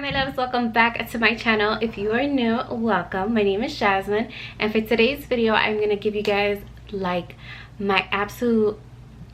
my loves, welcome back to my channel. If you are new, welcome. My name is Jasmine, and for today's video I'm going to give you guys like my absolute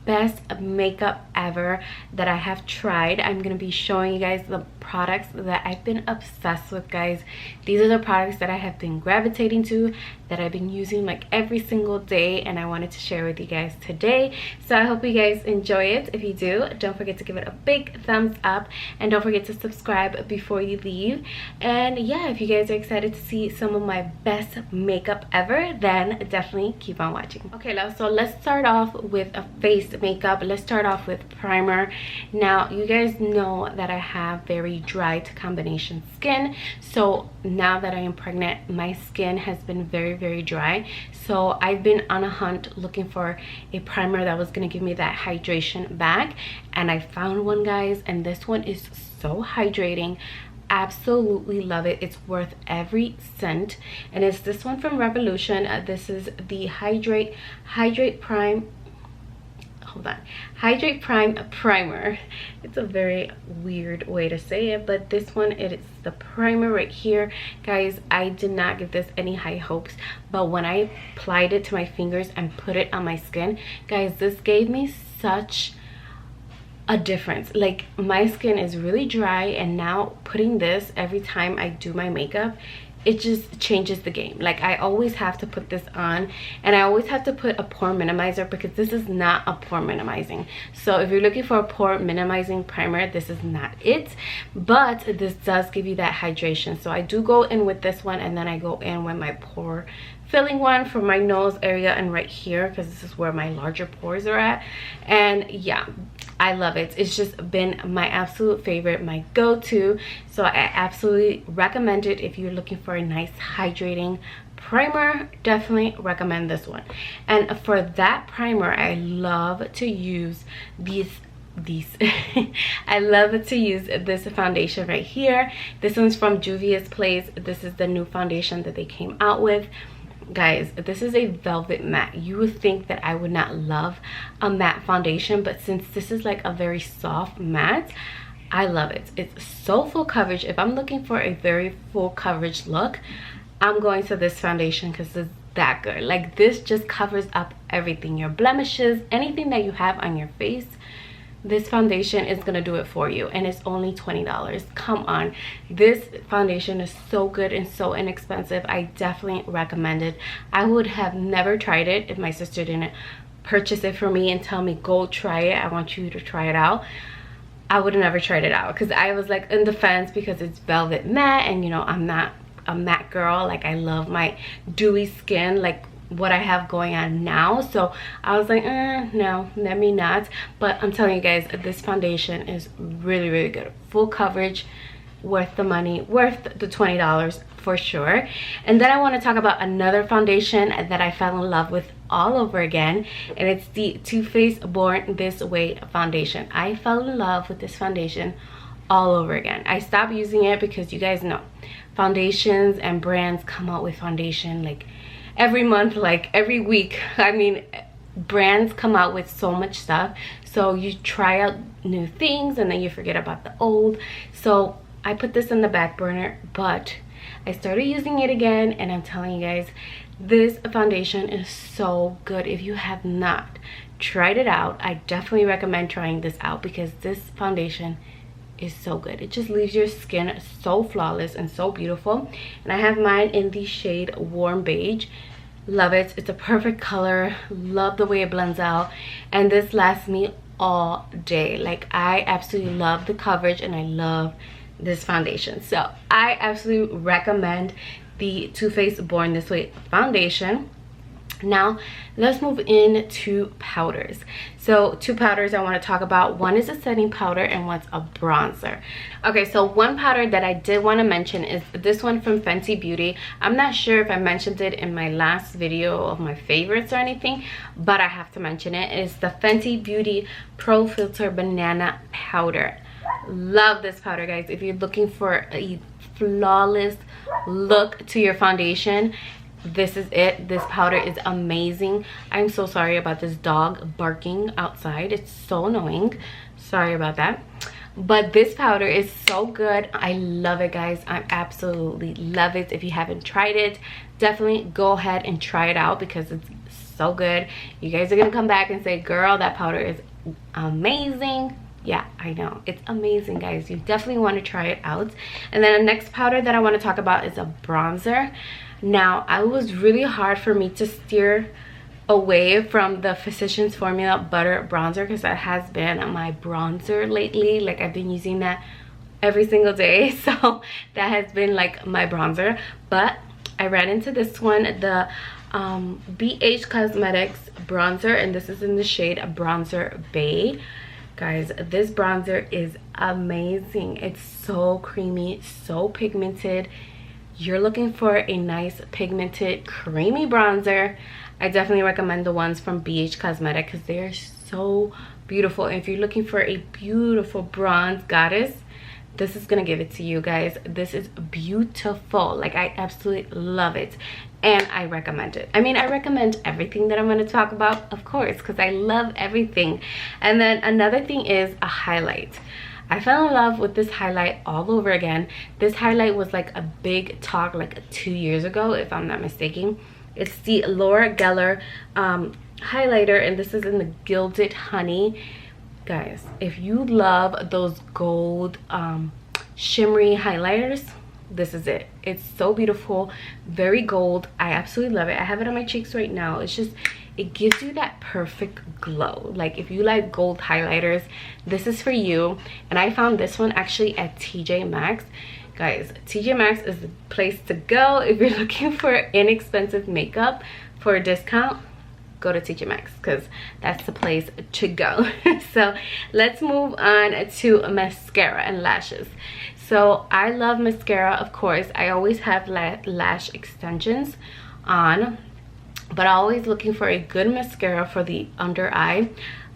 best makeup ever that I have tried. I'm going to be showing you guys the products that I've been obsessed with, guys. These are the products that I have been gravitating to, that I've been using like every single day, and I wanted to share with you guys today. So I hope you guys enjoy it. If you do, don't forget to give it a big thumbs up, and don't forget to subscribe before you leave. And yeah, if you guys are excited to see some of my best makeup ever, then definitely keep on watching. Okay, love, so let's start off with a face makeup. Let's start off with primer. Now you guys know that I have very dry to combination skin, so now that I am pregnant, my skin has been very dry. So I've been on a hunt looking for a primer that was going to give me that hydration back, and I found one, guys, and this one is so hydrating. Absolutely love it. It's worth every cent, and it's this one from Revolution. This is the Hydrate Prime primer. It's a very weird way to say it, but this one, it is the primer right here, guys. I did not give this any high hopes, but when I applied it to my fingers and put it on my skin, guys, this gave me such a difference. Like, my skin is really dry, and now putting this every time I do my makeup, it just changes the game. Like, I always have to put this on, and I always have to put a pore minimizer, because this is not a pore minimizing. So if you're looking for a pore minimizing primer, this is not it, but this does give you that hydration. So I do go in with this one, and then I go in with my pore filling one for my nose area and right here, because this is where my larger pores are at. And yeah, I love it. It's just been my absolute favorite, my go-to. So I absolutely recommend it. If you're looking for a nice hydrating primer, definitely recommend this one. And for that primer, I love to use these I love to use this foundation right here. This one's from Juvias Place. This is the new foundation that they came out with, guys. This is a velvet matte. You would think that I would not love a matte foundation, but since this is like a very soft matte, I love it. It's so full coverage. If I'm looking for a very full coverage look, I'm going to this foundation, because it's that good. Like, this just covers up everything, your blemishes, anything that you have on your face. This foundation is gonna do it for you, and it's only $20. Come on, this foundation is so good and so inexpensive. I definitely recommend it. I would have never tried it if my sister didn't purchase it for me and tell me, go try it, I want you to try it out. I would have never tried it out, because I was like in the fence, because it's velvet matte, and you know, I'm not a matte girl. Like, I love my dewy skin, like what I have going on now. So I was like, no, let me not. But I'm telling you guys, this foundation is really good. Full coverage, worth the money, worth the $20 for sure. And then I want to talk about another foundation that I fell in love with all over again, and it's the Too Faced Born This Way foundation. I fell in love with this foundation all over again. I stopped using it because you guys know foundations and brands come out with foundation like every month, like every week. I mean, brands come out with so much stuff, so you try out new things and then you forget about the old. So I put this in the back burner, but I started using it again, and I'm telling you guys, this foundation is so good. If you have not tried it out, I definitely recommend trying this out, because this foundation is so good. It just leaves your skin so flawless and so beautiful. And I have mine in the shade Warm Beige. Love it. It's a perfect color. Love the way it blends out, and this lasts me all day. Like, I absolutely love the coverage, and I love this foundation. So I absolutely recommend the Too Faced Born This Way foundation. Now let's move into powders. So two powders I want to talk about. One is a setting powder and one's a bronzer. Okay, so one powder that I did want to mention is this one from Fenty Beauty. I'm not sure if I mentioned it in my last video of my favorites or anything, but I have to mention it. It's the Fenty Beauty Pro Filter Banana Powder. Love this powder, guys. If you're looking for a flawless look to your foundation, this is it. This powder is amazing. I'm so sorry about this dog barking outside. It's so annoying. Sorry about that. but this powder is so good. I love it, guys. I absolutely love it. If you haven't tried it, definitely go ahead and try it out because it's so good. You guys are gonna come back and say, girl, that powder is amazing. Yeah, I know, it's amazing, guys. You definitely want to try it out. And then the next powder that I want to talk about is a bronzer. Now, it was really hard for me to steer away from the Physicians Formula Butter Bronzer because that has been my bronzer lately. Like, I've been using that every single day, so that has been like my bronzer. But I ran into this one, the BH Cosmetics bronzer, and this is in the shade Bronzer Bay. Guys, this bronzer is amazing. It's so creamy, so pigmented. You're looking for a nice pigmented creamy bronzer, I definitely recommend the ones from BH Cosmetics because they are so beautiful. And if you're looking for a beautiful bronze goddess, this is gonna give it to you, guys. This is beautiful. Like, I absolutely love it and I recommend it. I mean, I recommend everything that I'm going to talk about, of course, because I love everything. And then another thing is a highlight. I fell in love with this highlight all over again. This highlight was like a big talk like 2 years ago, if I'm not mistaken. It's the Laura Geller highlighter, and this is in the Gilded Honey. Guys, if you love those gold shimmery highlighters, this is it. It's so beautiful, very gold. I absolutely love it. I have it on my cheeks right now. It's just, it gives you that perfect glow. Like, if you like gold highlighters, this is for you. And I found this one actually at TJ Maxx. Guys, TJ Maxx is the place to go if you're looking for inexpensive makeup for a discount. Go to TJ Maxx because that's the place to go. So let's move on to mascara and lashes. So I love mascara, of course. I always have lash extensions on, but I'm always looking for a good mascara for the under eye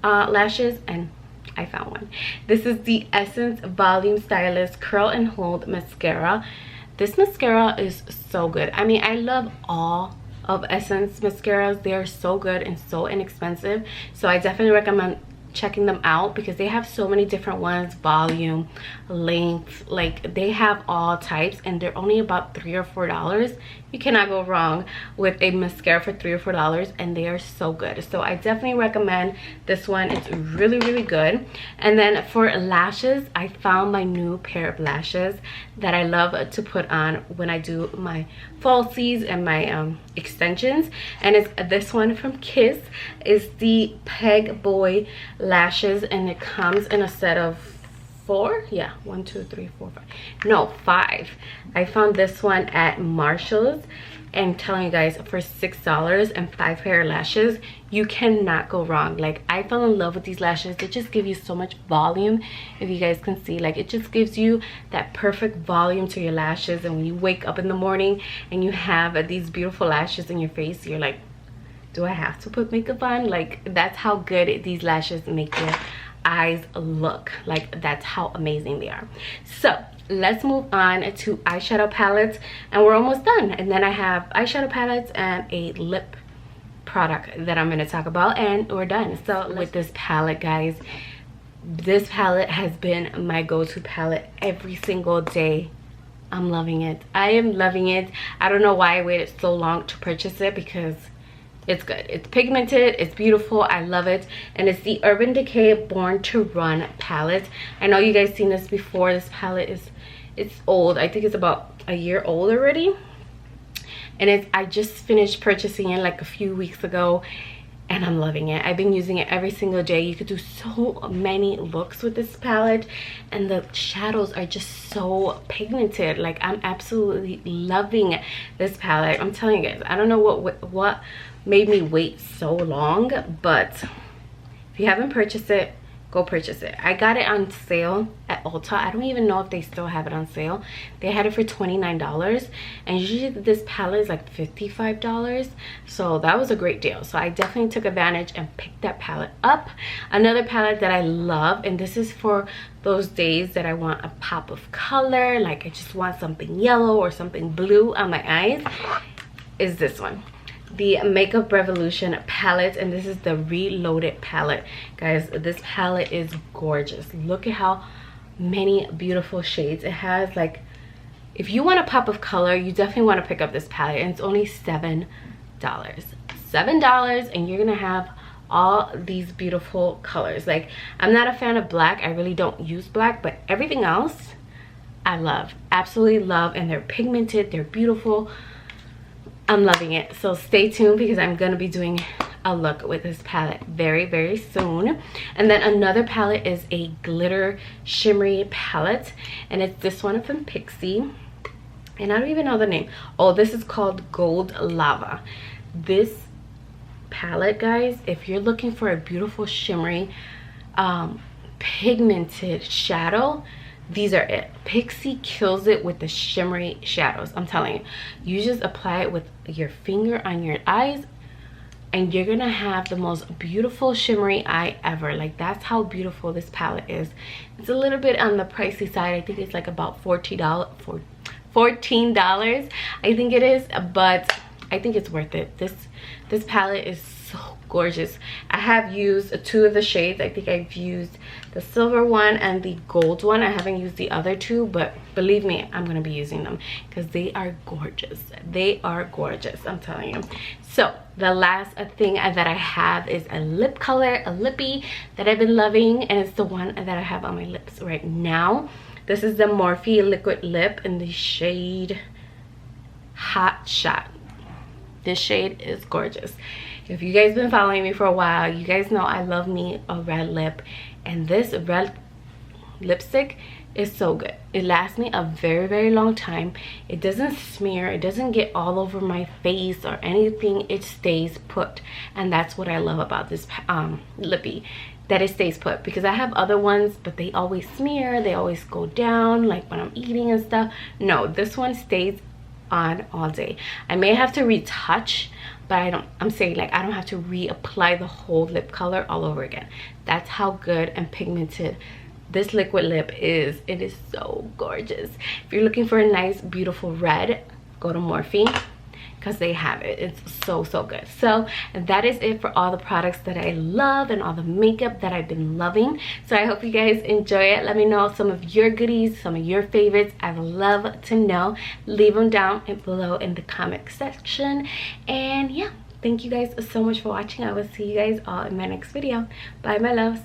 lashes, and I found one. This is the Essence Volume Stylist Curl and Hold Mascara. This mascara is so good. I mean, I love all of Essence mascaras. They are so good and so inexpensive, so I definitely recommend checking them out because they have so many different ones, volume, length, like they have all types, and they're only about $3 or $4. You cannot go wrong with a mascara for $3 or $4, and they are so good. So I definitely recommend this one. It's really, really good. And then for lashes, I found my new pair of lashes that I love to put on when I do my falsies and my extensions, and it's this one from Kiss. Is the Pageboy lashes, and it comes in a set of 4. Yeah, 1 2 3 4 5, no, 5. I found this one at Marshall's, and I'm telling you guys, for $6 and 5 pair of lashes, you cannot go wrong. Like, I fell in love with these lashes. They just give you so much volume. If you guys can see, like, it just gives you that perfect volume to your lashes, and when you wake up in the morning and you have these beautiful lashes in your face, you're like, do I have to put makeup on? Like, that's how good these lashes make your eyes look. Like, that's how amazing they are. So let's move on to eyeshadow palettes, and we're almost done. And then I have eyeshadow palettes and a lip product that I'm going to talk about, and we're done. So with this palette, guys, this palette has been my go-to palette every single day. I'm loving it. I am loving it. I don't know why I waited so long to purchase it, because it's good. It's pigmented, it's beautiful, I love it. And it's the Urban Decay Born to Run palette. I know you guys seen this before. This palette it's old. I think it's about a year old already, and I just finished purchasing it like a few weeks ago, and I'm loving it. I've been using it every single day. You could do so many looks with this palette, and the shadows are just so pigmented. Like, I'm absolutely loving this palette. I'm telling you guys, I don't know what made me wait so long, but if you haven't purchased it, go purchase it. I got it on sale at Ulta. I don't even know if they still have it on sale. They had it for $29, and usually this palette is like $55, so that was a great deal. So I definitely took advantage and picked that palette up. Another palette that I love, and this is for those days that I want a pop of color, like I just want something yellow or something blue on my eyes, is this one, the Makeup Revolution palette, and this is the Reloaded palette. Guys, this palette is gorgeous. Look at how many beautiful shades. It has like, if you want a pop of color, you definitely want to pick up this palette, and it's only $7. $7, and you're gonna have all these beautiful colors. Like, I'm not a fan of black. I really don't use black, but everything else I love, absolutely love, and they're pigmented, they're beautiful. I'm loving it. So stay tuned, because I'm gonna be doing a look with this palette very, very soon. And then another palette is a glitter shimmery palette, and it's this one from Pixie, and I don't even know the name. Oh, this is called Gold Lava. This palette, guys, if you're looking for a beautiful shimmery pigmented shadow, these are it. Pixie kills it with the shimmery shadows. I'm telling you, you just apply it with your finger on your eyes, and you're gonna have the most beautiful shimmery eye ever. Like, that's how beautiful this palette is. It's a little bit on the pricey side. I think it's like about $14, I think it is, but I think it's worth it. This palette is so gorgeous. I have used 2 of the shades. I think I've used the silver one and the gold one. I haven't used the other 2, but believe me, I'm gonna be using them because they are gorgeous. They are gorgeous, I'm telling you. So the last thing that I have is a lip color, a lippy that I've been loving, and it's the one that I have on my lips right now. This is the Morphe liquid lip in the shade Hot Shot. This shade is gorgeous. If you guys been following me for a while, you guys know I love me a red lip, and this red lipstick is so good. It lasts me a very, very long time. It doesn't smear, it doesn't get all over my face or anything. It stays put, and that's what I love about this lippy, that it stays put. Because I have other ones, but they always smear, they always go down, like when I'm eating and stuff. No, this one stays on all day. I may have to retouch, but I'm saying, like, I don't have to reapply the whole lip color all over again. That's how good and pigmented this liquid lip is. It is so gorgeous. If you're looking for a nice beautiful red, go to Morphe, because they have it. It's so, so good. So that is it for all the products that I love and all the makeup that I've been loving. So I hope you guys enjoy it. Let me know some of your goodies, some of your favorites. I would love to know. Leave them down below in the comment section. And yeah, thank you guys so much for watching. I will see you guys all in my next video. Bye, my loves.